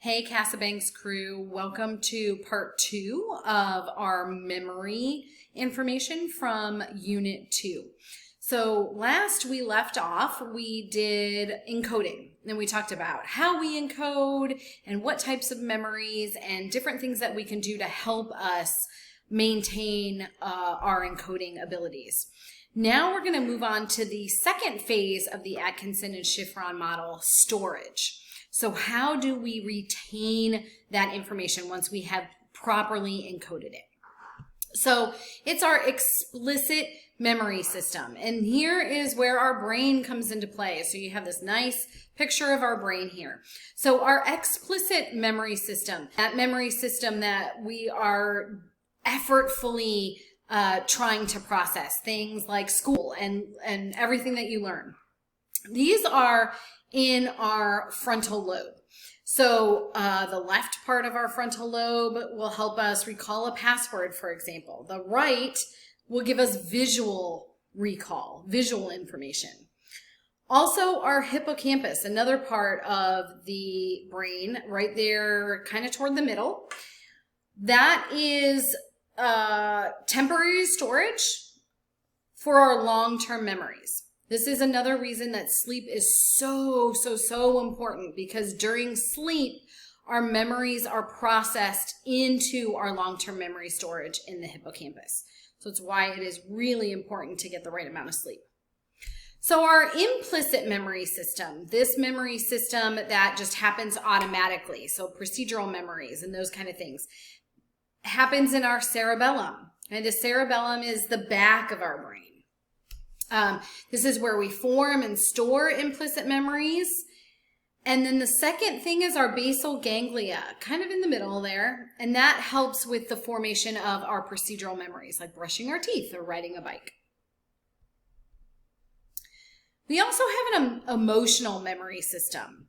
Hey Casibang's crew, welcome to part 2 of our memory information from Unit 2. So last we left off, we did encoding, and we talked about how we encode and what types of memories and different things that we can do to help us maintain our encoding abilities. Now we're going to move on to the second phase of the Atkinson and Chiffron model, storage. So how do we retain that information once we have properly encoded it? So it's our explicit memory system. And here is where our brain comes into play. So you have this nice picture of our brain here. So our explicit memory system, that memory system that we are effortfully trying to process, things like school and everything that you learn. These are in our frontal lobe. So the left part of our frontal lobe will help us recall a password, for example. The right will give us visual recall, visual information. Also our hippocampus, another part of the brain, right there kind of toward the middle. That is temporary storage for our long-term memories. This is another reason that sleep is so important, because during sleep, our memories are processed into our long-term memory storage in the hippocampus. So it's why it is really important to get the right amount of sleep. So our implicit memory system, this memory system that just happens automatically, so procedural memories and those kind of things, happens in our cerebellum. And the cerebellum is the back of our brain. This is where we form and store implicit memories. And then the second thing is our basal ganglia, kind of in the middle there. And that helps with the formation of our procedural memories, like brushing our teeth or riding a bike. We also have an emotional memory system.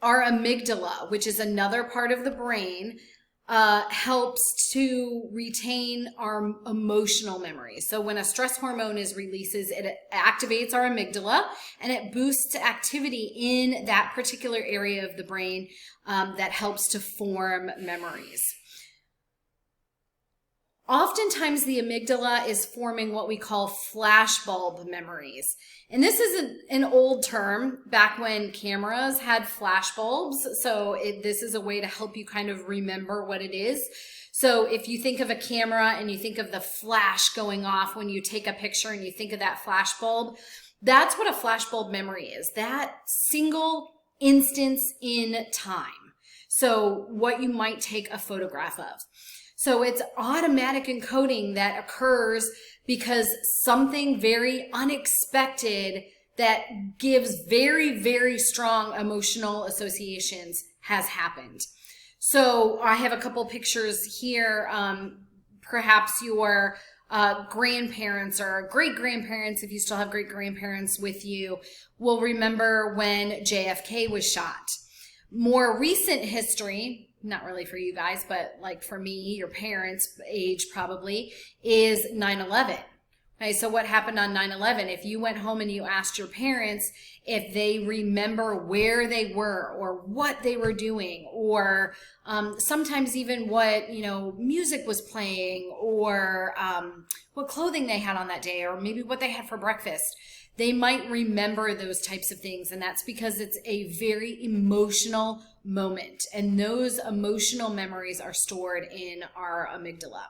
Our amygdala, which is another part of the brain, helps to retain our emotional memories. So when a stress hormone is releases, it activates our amygdala and it boosts activity in that particular area of the brain that helps to form memories. Oftentimes the amygdala is forming what we call flashbulb memories. And this is an old term back when cameras had flashbulbs. So this is a way to help you kind of remember what it is. So if you think of a camera and you think of the flash going off when you take a picture and you think of that flashbulb, that's what a flashbulb memory is, that single instance in time. So what you might take a photograph of. So it's automatic encoding that occurs because something very unexpected that gives very strong emotional associations has happened. So I have a couple pictures here. Perhaps your grandparents or great-grandparents, if you still have great-grandparents with you, will remember when JFK was shot. More recent history, not really for you guys, but like for me, your parents' age probably, is 9/11. Okay, so what happened on 9/11? If you went home and you asked your parents if they remember where they were or what they were doing, or sometimes even what, music was playing, or what clothing they had on that day, or maybe what they had for breakfast, they might remember those types of things. And that's because it's a very emotional moment. And those emotional memories are stored in our amygdala.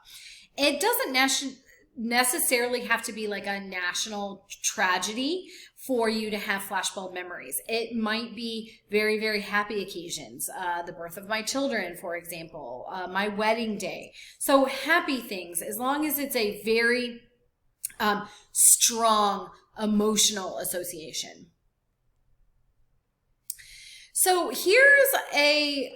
It doesn't necessarily have to be like a national tragedy for you to have flashbulb memories. It might be very happy occasions. The birth of my children, for example, my wedding day. So happy things, as long as it's a very strong emotional association. So here's a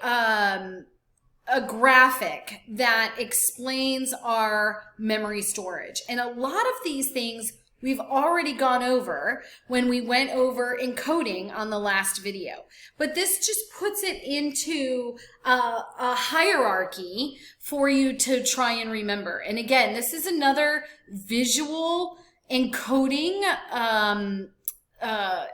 graphic that explains our memory storage. And a lot of these things we've already gone over when we went over encoding on the last video. But this just puts it into a hierarchy for you to try and remember. And again, this is another visual encoding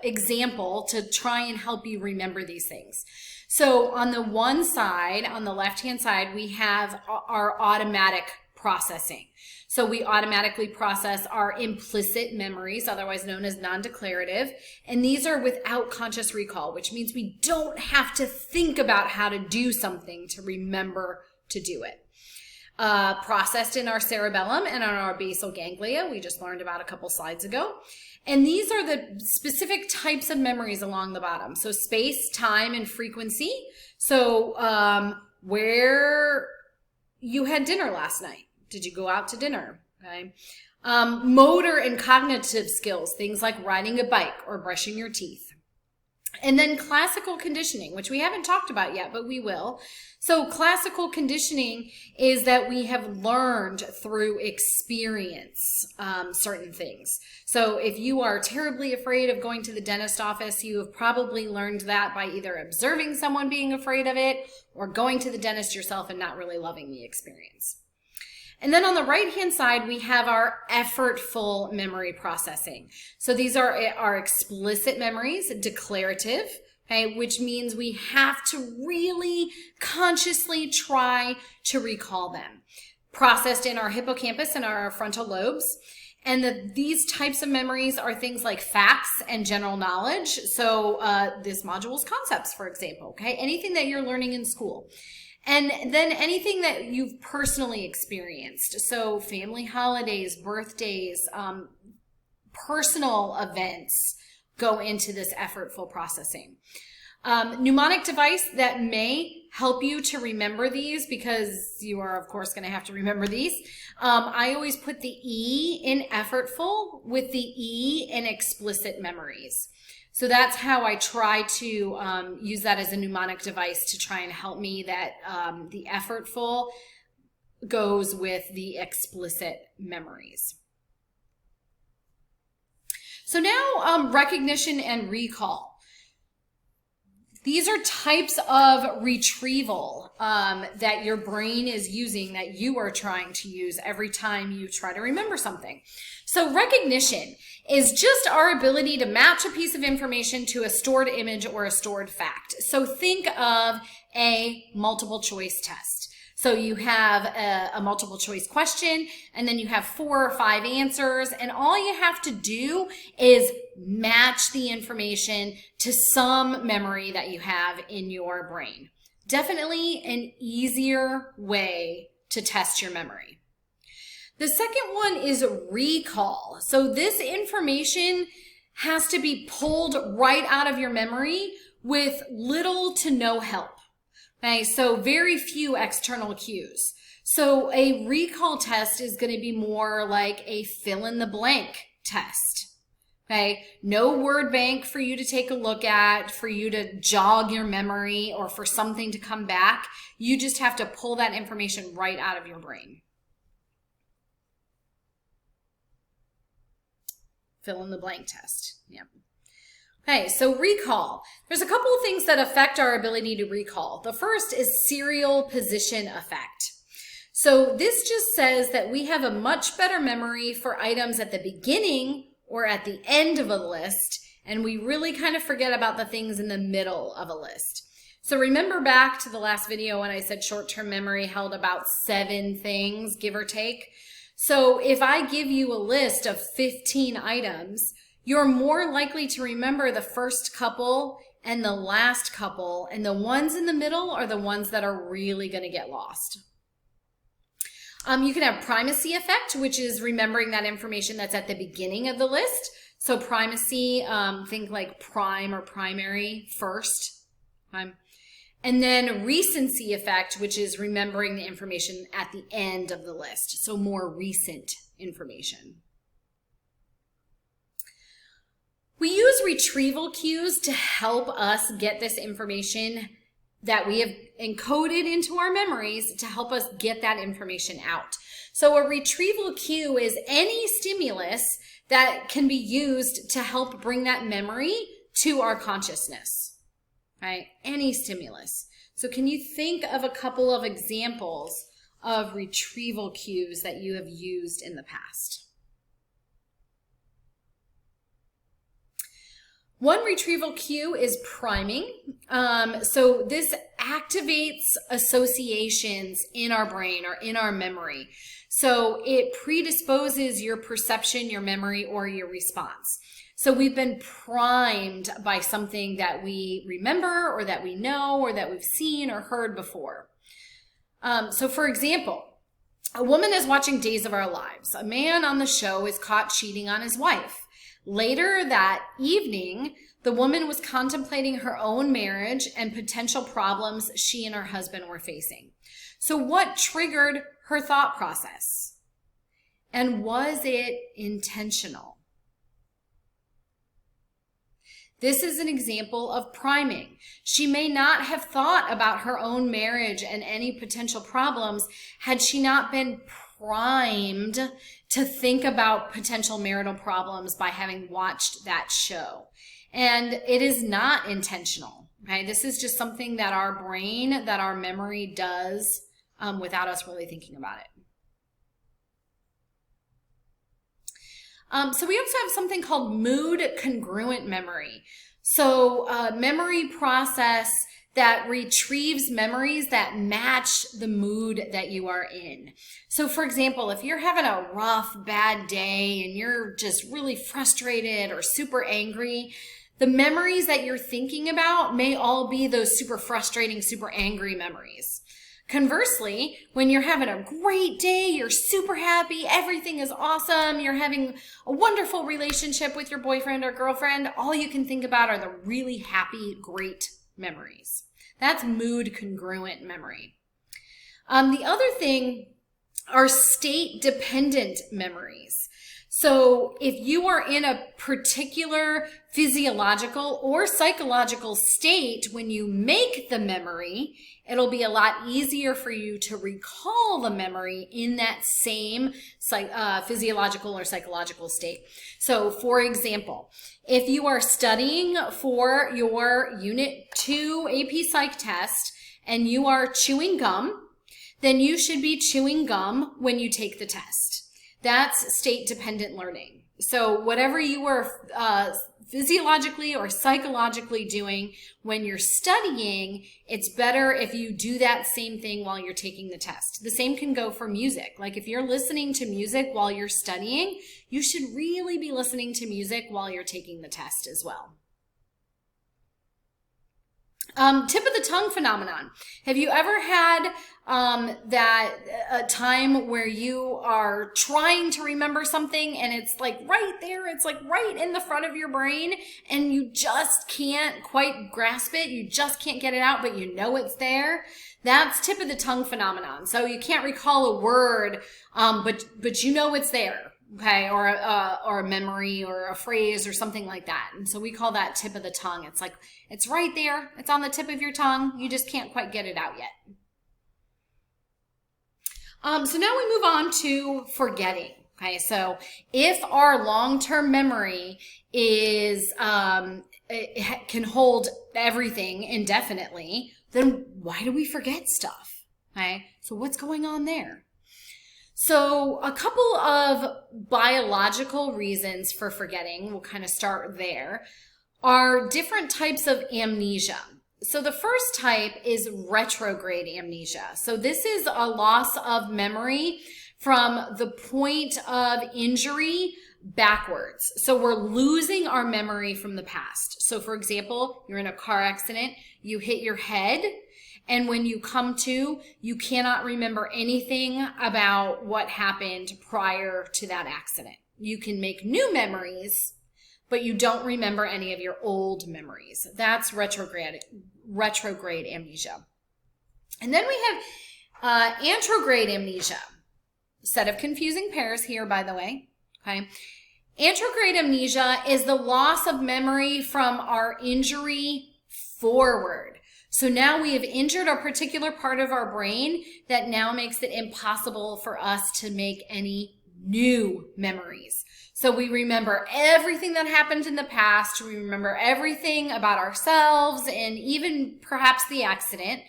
example to try and help you remember these things. So on the one side, on the left-hand side, we have our automatic processing. So we automatically process our implicit memories, otherwise known as non-declarative. And these are without conscious recall, which means we don't have to think about how to do something to remember to do it. Processed in our cerebellum and on our basal ganglia, we just learned about a couple slides ago. And these are the specific types of memories along the bottom. So space, time, and frequency. So where you had dinner last night. Did you go out to dinner? Okay. Motor and cognitive skills, things like riding a bike or brushing your teeth. And then classical conditioning, which we haven't talked about yet, but we will. So classical conditioning is that we have learned through experience certain things. So if you are terribly afraid of going to the dentist office, you have probably learned that by either observing someone being afraid of it or going to the dentist yourself and not really loving the experience. And then on the right-hand side, we have our effortful memory processing. So these are our explicit memories, declarative, okay, which means we have to really consciously try to recall them. Processed in our hippocampus and our frontal lobes. And these types of memories are things like facts and general knowledge. So this module's concepts, for example, okay, anything that you're learning in school. And then anything that you've personally experienced. So family holidays, birthdays, personal events go into this effortful processing. Mnemonic device that may help you to remember these, because you are, of course, going to have to remember these. I always put the E in effortful with the E in explicit memories. So that's how I try to use that as a mnemonic device to try and help me that the effortful goes with the explicit memories. So now recognition and recall. These are types of retrieval that your brain is using, that you are trying to use every time you try to remember something. So recognition is just our ability to match a piece of information to a stored image or a stored fact. So think of a multiple choice test. So you have a multiple choice question, and then you have 4 or 5 answers, and all you have to do is match the information to some memory that you have in your brain. Definitely an easier way to test your memory. The second one is recall. So this information has to be pulled right out of your memory with little to no help. Okay, so very few external cues. So a recall test is going to be more like a fill in the blank test. Okay, no word bank for you to take a look at, for you to jog your memory, or for something to come back. You just have to pull that information right out of your brain. Fill in the blank test. Yep. Okay, so recall. There's a couple of things that affect our ability to recall. The first is serial position effect. So this just says that we have a much better memory for items at the beginning or at the end of a list, and we really kind of forget about the things in the middle of a list. So remember back to the last video when I said short-term memory held about 7 things, give or take. So if I give you a list of 15 items, you're more likely to remember the first couple and the last couple, and the ones in the middle are the ones that are really going to get lost. You can have primacy effect, which is remembering that information that's at the beginning of the list. So primacy, think like prime or primary first. And then recency effect, which is remembering the information at the end of the list. So more recent information. We use retrieval cues to help us get this information that we have encoded into our memories to help us get that information out. So a retrieval cue is any stimulus that can be used to help bring that memory to our consciousness, right? Any stimulus. So can you think of a couple of examples of retrieval cues that you have used in the past? One retrieval cue is priming. So this activates associations in our brain or in our memory. So it predisposes your perception, your memory, or your response. So we've been primed by something that we remember or that we know or that we've seen or heard before. So for example, a woman is watching Days of Our Lives. A man on the show is caught cheating on his wife. Later that evening, the woman was contemplating her own marriage and potential problems she and her husband were facing. So what triggered her thought process? And was it intentional? This is an example of priming. She may not have thought about her own marriage and any potential problems had she not been primed to think about potential marital problems by having watched that show. And it is not intentional. Okay? This is just something that our brain, that our memory does without us really thinking about it. So we also have something called mood congruent memory. So memory process that retrieves memories that match the mood that you are in. So for example, if you're having a rough, bad day and you're just really frustrated or super angry, the memories that you're thinking about may all be those super frustrating, super angry memories. Conversely, when you're having a great day, you're super happy, everything is awesome, you're having a wonderful relationship with your boyfriend or girlfriend, all you can think about are the really happy, great memories. That's mood congruent memory. The other thing are state dependent memories. So if you are in a particular physiological or psychological state when you make the memory, it'll be a lot easier for you to recall the memory in that same physiological or psychological state. So for example, if you are studying for your Unit 2 AP Psych test and you are chewing gum, then you should be chewing gum when you take the test. That's state-dependent learning. So whatever you are physiologically or psychologically doing when you're studying, it's better if you do that same thing while you're taking the test. The same can go for music. Like if you're listening to music while you're studying, you should really be listening to music while you're taking the test as well. Tip of the tongue phenomenon. Have you ever had a time where you are trying to remember something and it's like right there, it's like right in the front of your brain and you just can't quite grasp it, you just can't get it out, but you know it's there? That's tip of the tongue phenomenon. So you can't recall a word, but you know it's there. Okay, or a memory or a phrase or something like that. And so we call that tip of the tongue. It's like, it's right there. It's on the tip of your tongue. You just can't quite get it out yet. So now we move on to forgetting. Okay, so if our long-term memory is, it can hold everything indefinitely, then why do we forget stuff? Okay, so what's going on there? So a couple of biological reasons for forgetting, we'll kind of start there, are different types of amnesia. So the first type is retrograde amnesia. So this is a loss of memory from the point of injury backwards. So we're losing our memory from the past. So for example, you're in a car accident, you hit your head, and when you come to, you cannot remember anything about what happened prior to that accident. You can make new memories, but you don't remember any of your old memories. That's retrograde amnesia. And then we have anterograde amnesia. Set of confusing pairs here, by the way. Okay. Anterograde amnesia is the loss of memory from our injury forward. So now we have injured a particular part of our brain that now makes it impossible for us to make any new memories. So we remember everything that happened in the past. We remember everything about ourselves and even perhaps the accident.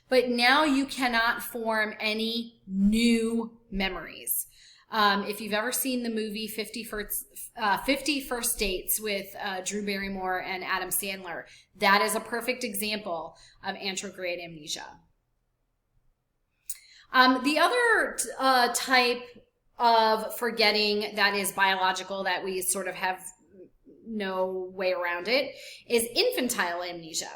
But now you cannot form any new memories. If you've ever seen the movie 50 First Dates with Drew Barrymore and Adam Sandler, that is a perfect example of anterograde amnesia. The other type of forgetting that is biological, that we sort of have no way around it, is infantile amnesia.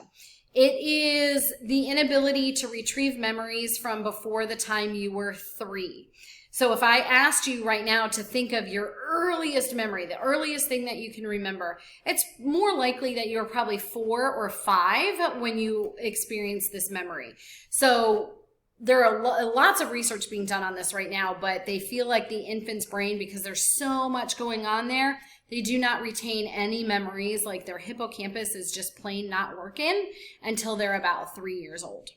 It is the inability to retrieve memories from before the time you were 3. So if I asked you right now to think of your earliest memory, the earliest thing that you can remember, it's more likely that you were probably 4 or 5 when you experienced this memory. So there are lots of research being done on this right now, but they feel like the infant's brain, because there's so much going on there, they do not retain any memories. Like their hippocampus is just plain not working until they're about 3 years old.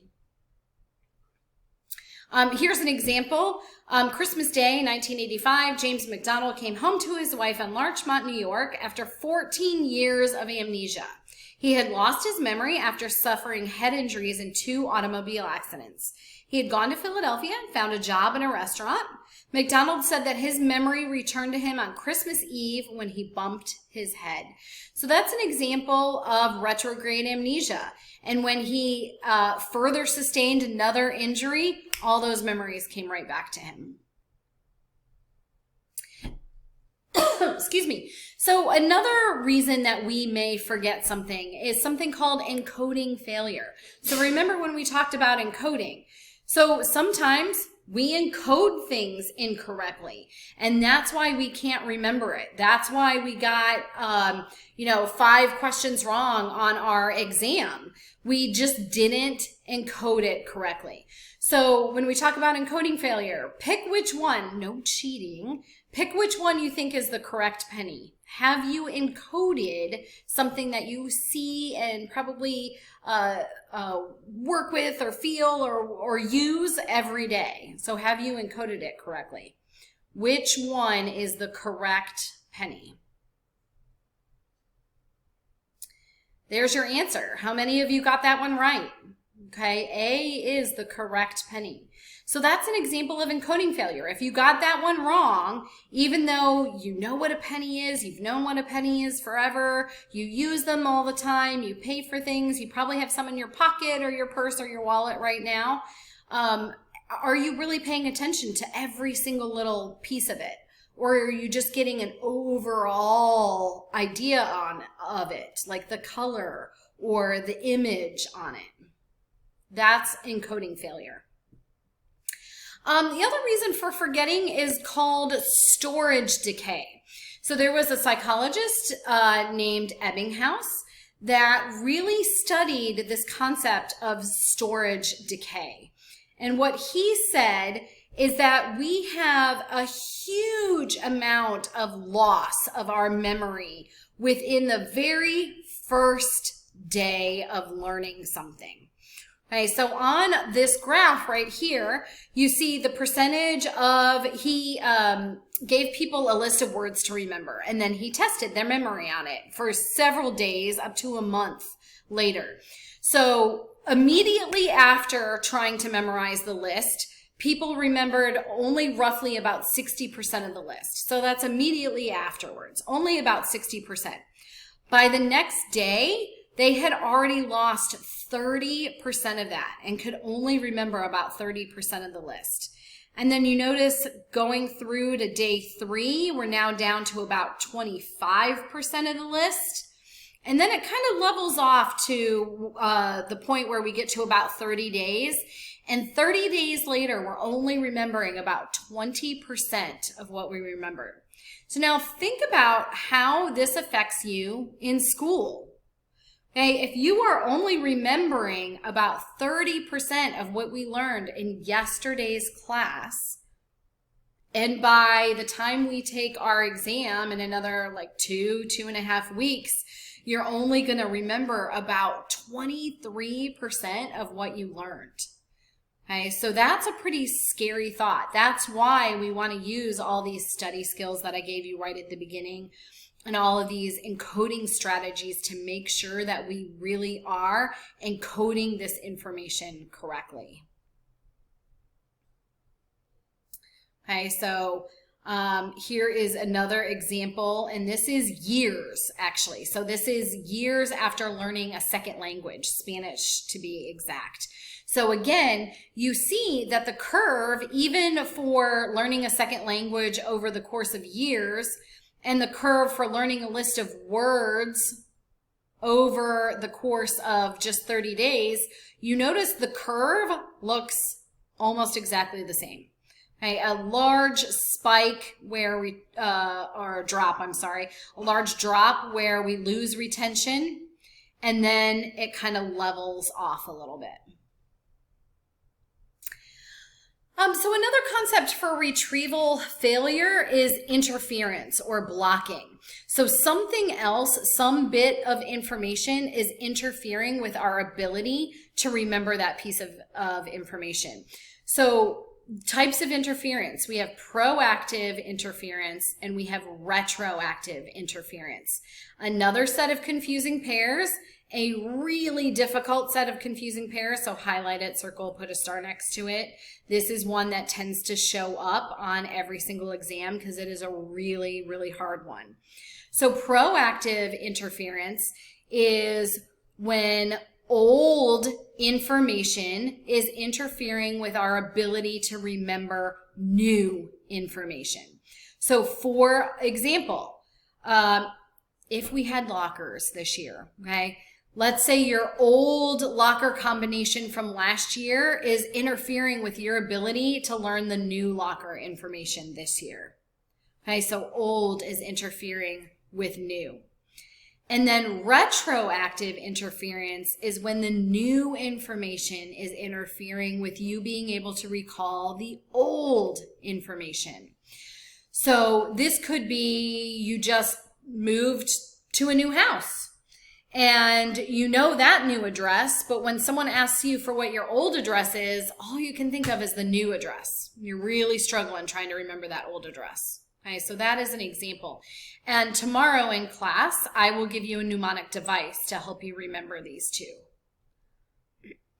Here's an example. Christmas Day, 1985, James McDonald came home to his wife in Larchmont, New York after 14 years of amnesia. He had lost his memory after suffering head injuries in 2 automobile accidents. He had gone to Philadelphia and found a job in a restaurant. McDonald said that his memory returned to him on Christmas Eve when he bumped his head. So that's an example of retrograde amnesia. And when he further sustained another injury, all those memories came right back to him. Excuse me. So another reason that we may forget something is something called encoding failure. So remember when we talked about encoding. So sometimes we encode things incorrectly, and that's why we can't remember it. That's why we got, 5 questions wrong on our exam. We just didn't encode it correctly. So when we talk about encoding failure, pick which one, no cheating, pick which one you think is the correct penny. Have you encoded something that you see and probably work with or feel or use every day? So have you encoded it correctly? Which one is the correct penny? There's your answer. How many of you got that one right? Okay, A is the correct penny. So that's an example of encoding failure. If you got that one wrong, even though you know what a penny is, you've known what a penny is forever, you use them all the time, you pay for things, you probably have some in your pocket or your purse or your wallet right now, are you really paying attention to every single little piece of it? Or are you just getting an overall idea of it, like the color or the image on it? That's encoding failure. The other reason for forgetting is called storage decay. So there was a psychologist named Ebbinghaus that really studied this concept of storage decay. And what he said is that we have a huge amount of loss of our memory within the very first day of learning something. Okay, so on this graph right here, you see the percentage of, he gave people a list of words to remember, and then he tested their memory on it for several days up to a month later. So immediately after trying to memorize the list, people remembered only roughly about 60% of the list. So that's immediately afterwards, only about 60%. By the next day, they had already lost 30% of that and could only remember about 30% of the list. And then you notice going through to day 3, we're now down to about 25% of the list. And then it kind of levels off to the point where we get to about 30 days. And 30 days later, we're only remembering about 20% of what we remembered. So now think about how this affects you in school. Okay, if you are only remembering about 30% of what we learned in yesterday's class, and by the time we take our exam in another like 2.5 weeks, you're only going to remember about 23% of what you learned. Okay, so that's a pretty scary thought. That's why we want to use all these study skills that I gave you right at the beginning and all of these encoding strategies to make sure that we really are encoding this information correctly. Okay, so Here is another example, and this is years, actually. So this is years after learning a second language, Spanish to be exact. So again, you see that the curve, even for learning a second language over the course of years, and the curve for learning a list of words over the course of just 30 days, you notice the curve looks almost exactly the same. Okay, a large spike where we, or drop, I'm sorry, a large drop where we lose retention, and then it kind of levels off a little bit. So another concept for retrieval failure is interference or blocking. So something else, some bit of information is interfering with our ability to remember that piece of information. So types of interference, we have proactive interference and we have retroactive interference. Another set of confusing pairs, a really difficult set of confusing pairs, so highlight it, circle, put a star next to it. This is one that tends to show up on every single exam because it is a really, really hard one. So proactive interference is when old information is interfering with our ability to remember new information. So for example, if we had lockers this year, okay, let's say your old locker combination from last year is interfering with your ability to learn the new locker information this year. Okay, so old is interfering with new. And then retroactive interference is when the new information is interfering with you being able to recall the old information. So this could be you just moved to a new house and you know that new address, but when someone asks you for what your old address is, all you can think of is the new address. You're really struggling trying to remember that old address. Okay, so that is an example. And tomorrow in class, I will give you a mnemonic device to help you remember these two.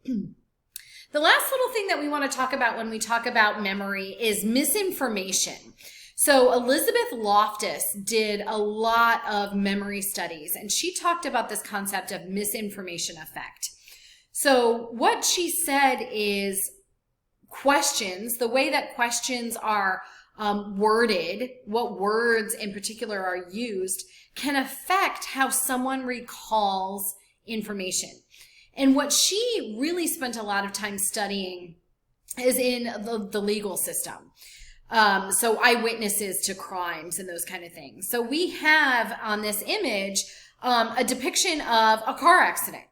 The last little thing that we want to talk about when we talk about memory is misinformation. So Elizabeth Loftus did a lot of memory studies, and she talked about this concept of misinformation effect. So what she said is questions, the way that questions are worded, what words in particular are used, can affect how someone recalls information. And what she really spent a lot of time studying is in the legal system. So eyewitnesses to crimes and those kind of things. So we have on this image a depiction of a car accident.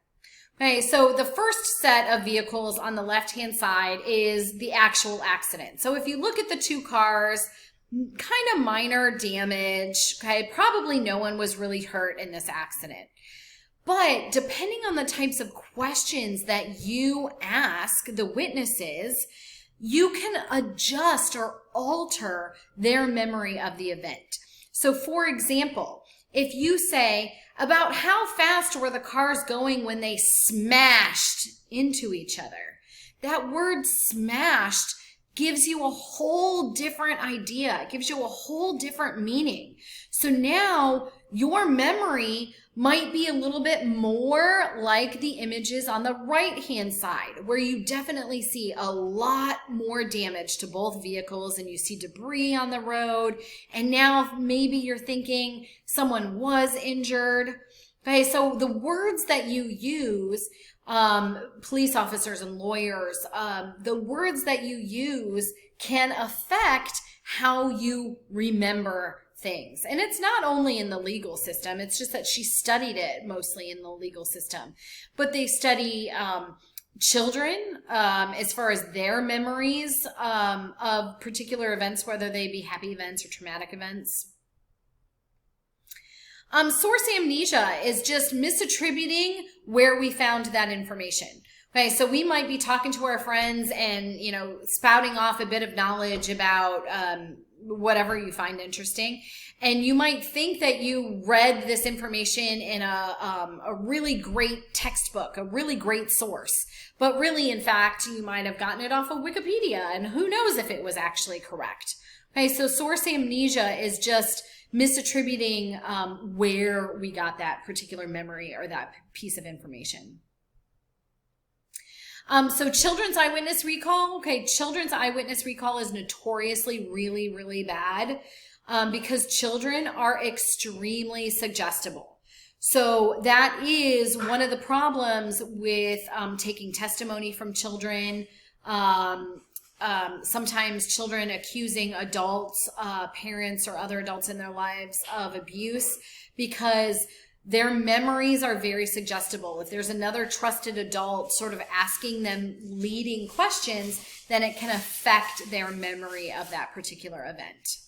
Okay, so the first set of vehicles on the left-hand side is the actual accident. So if you look at the two cars, kind of minor damage, okay, probably no one was really hurt in this accident. But depending on the types of questions that you ask the witnesses, you can adjust or alter their memory of the event. So for example, if you say, about how fast were the cars going when they smashed into each other? That word smashed gives you a whole different idea. It gives you a whole different meaning. So now your memory might be a little bit more like the images on the right-hand side, where you definitely see a lot more damage to both vehicles and you see debris on the road. And now maybe you're thinking someone was injured. Okay, so the words that you use, police officers and lawyers, the words that you use can affect how you remember things. And it's not only in the legal system, it's just that she studied it mostly in the legal system. But they study children as far as their memories of particular events, whether they be happy events or traumatic events. Source amnesia is just misattributing where we found that information. Okay, so we might be talking to our friends and, you know, spouting off a bit of knowledge about whatever you find interesting. And you might think that you read this information in a really great textbook, a really great source. But really, in fact, you might have gotten it off of Wikipedia, and who knows if it was actually correct. Okay, so source amnesia is just misattributing where we got that particular memory or that piece of information. So children's eyewitness recall. Okay, children's eyewitness recall is notoriously really, really bad because children are extremely suggestible. So that is one of the problems with taking testimony from children. Sometimes children accusing adults, parents or other adults in their lives of abuse because their memories are very suggestible. If there's another trusted adult sort of asking them leading questions, then it can affect their memory of that particular event.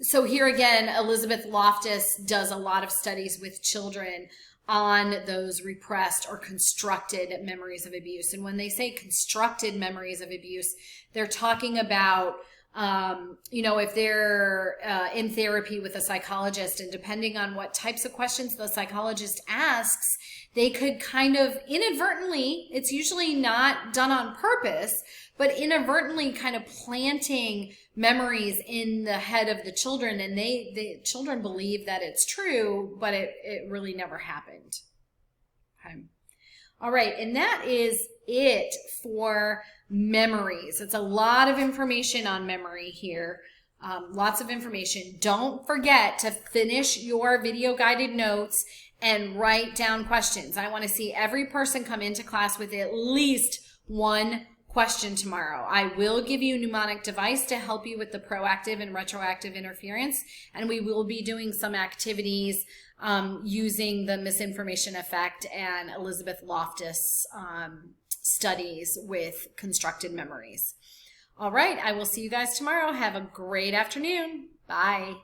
So here again, Elizabeth Loftus does a lot of studies with children on those repressed or constructed memories of abuse. And when they say constructed memories of abuse, they're talking about, if they're in therapy with a psychologist, and depending on what types of questions the psychologist asks, they could kind of inadvertently, it's usually not done on purpose, but inadvertently kind of planting memories in the head of the children, and the children believe that it's true, but it really never happened. Okay. All right, and that is it for memories. It's a lot of information on memory here. Lots of information. Don't forget to finish your video guided notes and write down questions. I want to see every person come into class with at least one question tomorrow. I will give you a mnemonic device to help you with the proactive and retroactive interference, and we will be doing some activities using the misinformation effect and Elizabeth Loftus studies with constructed memories. All right, I will see you guys tomorrow. Have a great afternoon. Bye.